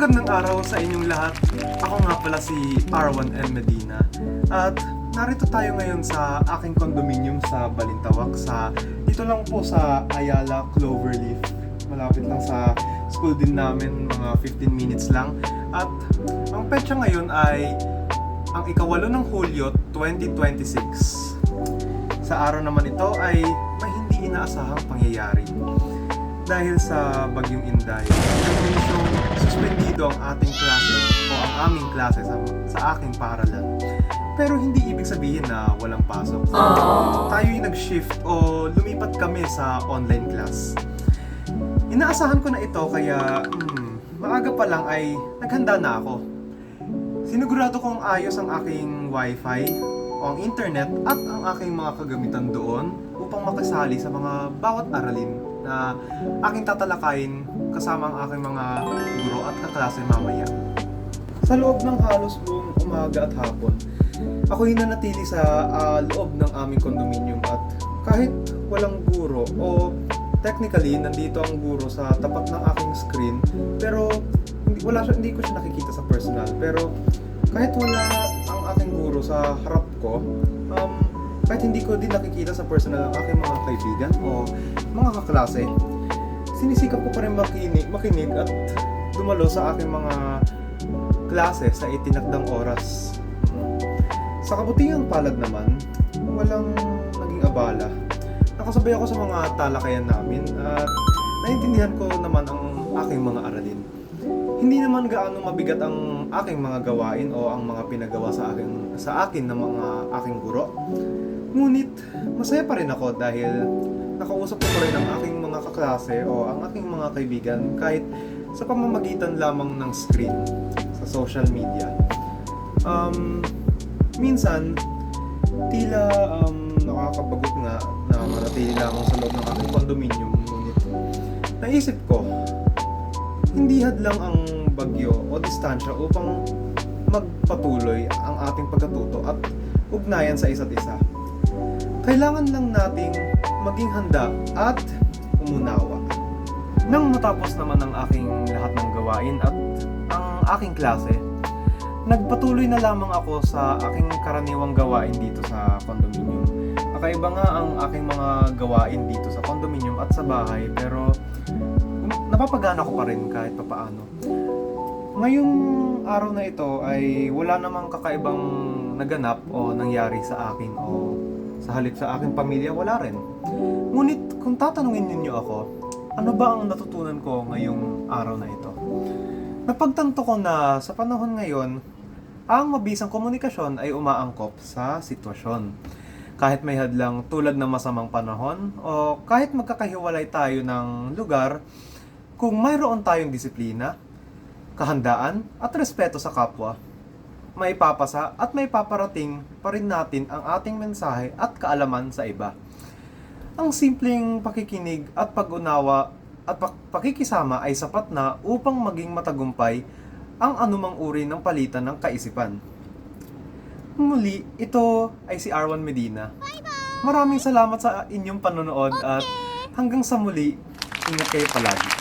Magandang araw sa inyong lahat. Ako nga pala si R1M Medina. At narito tayo ngayon sa aking condominium sa Balintawak. Dito lang po sa Ayala, Cloverleaf. Malapit lang sa school din namin, mga 15 minutes lang. At ang petsa ngayon ay ang ika-8 ng Hulyo 2026. Sa araw naman ito ay may hindi inaasahang pangyayari. Dahil sa Bagyong Inday, nagmisyong suspendido ang ating klase o ang aming klase sa aking paaralan. Pero hindi ibig sabihin na walang pasok. Tayo'y nag-shift o lumipat kami sa online class. Inaasahan ko na ito kaya maaga pa lang ay naghanda na ako. Sinigurado kong ayos ang aking wifi o ang internet at ang aking mga kagamitan doon upang makasali sa mga bawat aralin na aking tatalakayin kasama ang aking mga guro at kaklase mamaya. Sa loob ng halos buong umaga at hapon, ako'y nanatili sa loob ng aming condominium at kahit walang guro o technically nandito ang guro sa tapat ng aking screen pero hindi ko siya nakikita sa personal, pero kahit wala ang aking guro sa harap ko, kahit hindi ko din nakikita sa personal ang aking mga kaibigan o mga kaklase, sinisikap ko pa rin makinig at dumalo sa aking mga klase sa itinakdang oras. Sa kabutihang palad naman, walang naging abala. Nakasabay ako sa mga talakayan namin at naintindihan ko naman ang aking mga aralin. Hindi naman gaano mabigat ang aking mga gawain o ang mga pinagawa sa akin ng mga aking guro. Ngunit masaya pa rin ako dahil nakausap ko pa rin ang aking mga kaklase o ang aking mga kaibigan kahit sa pamamagitan lamang ng screen sa social media. Minsan, tila nakakabagot nga na manatili lamang sa loob ng aking condominium. Ngunit naisip ko, hindi hadlang ang bagyo o distansya upang magpatuloy ang ating pagkatuto at ugnayan sa isa't isa. Kailangan lang nating maging handa at umunawa. Nang matapos naman ang aking lahat ng gawain at ang aking klase, nagpatuloy na lamang ako sa aking karaniwang gawain dito sa condominium. Kakaiba nga ang aking mga gawain dito sa condominium at sa bahay, pero napapagana ko pa rin kahit papaano. Ngayong araw na ito ay wala namang kakaibang naganap o nangyari sa akin o sa halip sa aking pamilya, wala rin. Ngunit kung tatanungin ninyo ako, ano ba ang natutunan ko ngayong araw na ito? Napagtanto ko na sa panahon ngayon, ang mabisang komunikasyon ay umaangkop sa sitwasyon. Kahit may hadlang tulad ng masamang panahon o kahit magkakahiwalay tayo ng lugar, kung mayroon tayong disiplina, kahandaan at respeto sa kapwa, may papasa at may paparating pa rin natin ang ating mensahe at kaalaman sa iba. Ang simpleng pakikinig at pag-unawa at pakikisama ay sapat na upang maging matagumpay ang anumang uri ng palitan ng kaisipan. Muli, ito ay si R1 Medina. Maraming salamat sa inyong panonood at hanggang sa muli, ingat kayo palagi.